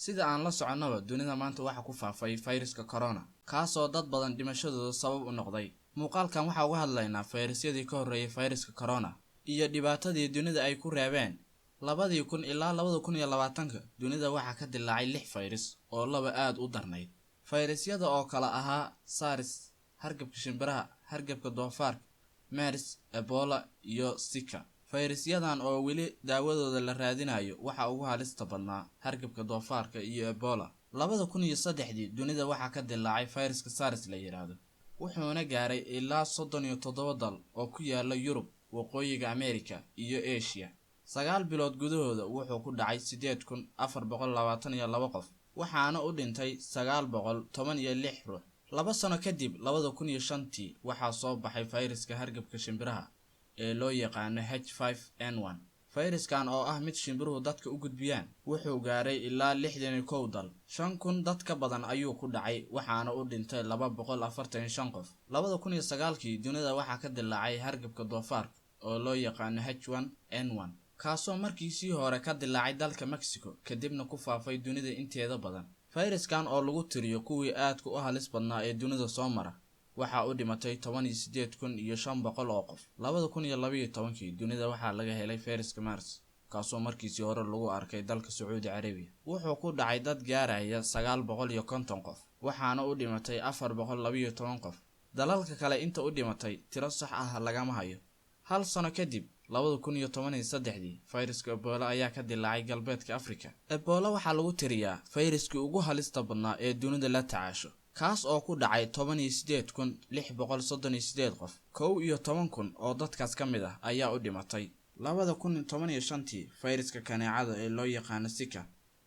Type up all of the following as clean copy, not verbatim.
sida aan la soconaba dunida maanta waxa ku faafay fayraska corona kaasoo dad badan dhimashadooda sabab u noqday. Muuqaalkan waxa uga hadlaynaa fayrasyadii ka horreeyay fayraska corona iyo dhibaatadii dunida ay ku reebeen. 2000 ilaa 2020 dunida waxa ka dilaacay 6 fayrus oo laba aad u darnayd. Fayrasyada oo kala ahaa SARS, hargabka shimbiraha, hargabka doofaarka, MERS, Ebola iyo Zika. fayrasyadan oo weli daawadooda la raadinayo waxa ugu halista badnaa hargabka doofaarka iyo Ebola. 2003 dunida waxa ka dilaacay fayraska SARS la yiraahdo, wuxuuna gaaray ilaa 37 dal oo ku yaala Yurub, Waqooyiga Ameerika iyo Asia. 9 bilood gudahooda wuxuu ku dhacay 8422 qof, waxaana u dhintay 916 ruux. 2 sano kadib 2005 waxaa soo baxay fayraska hargabka shimbiraha ee loo yaqaan H5N1. fayraskan oo ah mid shimbiruhu dadka u gudbiyaan wuxuu gaaray ilaa 61 dal. 5,000 dad ka badan ayuu ku dhacay, waxaana u dhintay 245 qof. 2009 dunida waxaa ka dilaacay hargabka doofaarka oo loo yaqaan H1N1, kaasoo markiisii hore ka dilaacay dalka Mexico kadibna ku faafay dunida inteeda badan. fayraskan oo lagu tiriyo kuwii aadka u halis badnaa ee dunida soo mara waxa uu dhimatay 18500 oo qof. 2012 dunida waxaa laga helay fayraska MERS, kaasoo markiisii hore lagu arkay dalka Sacuudi Carabiya. wuxuu ku dhacay dad gaaraya 950 qof, waxaana u dhimatay 412 qof. dalalka kale inta u dhimatay tiro sax ah lagama hayo. 1 sano kadib 2013 fayraska Ebola ayaa ka dilaacay galbeedka Afrika. Ebola waxaa lagu tiriyaa fayraskii ugu halista badnaa ee dunida la tacaasho, kaas oo ku dhacay 18638 qof. 11,000 oo dadkaas ka mid ah ayaa u dhimatay. 2015 fayraska kaneecada ee loo yaqaan Zika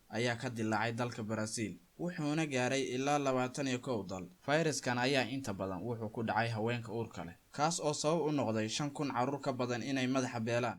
ayaa ka dilaacay dalka Brazil, wuxuuna gaaray ilaa 21 dal. fayraskan ayaa inta badan wuxuu ku dhacay haweenka uurka leh, kaas oo sabab u noqday 5,000 carruur ka badan inay madaxa beelaan.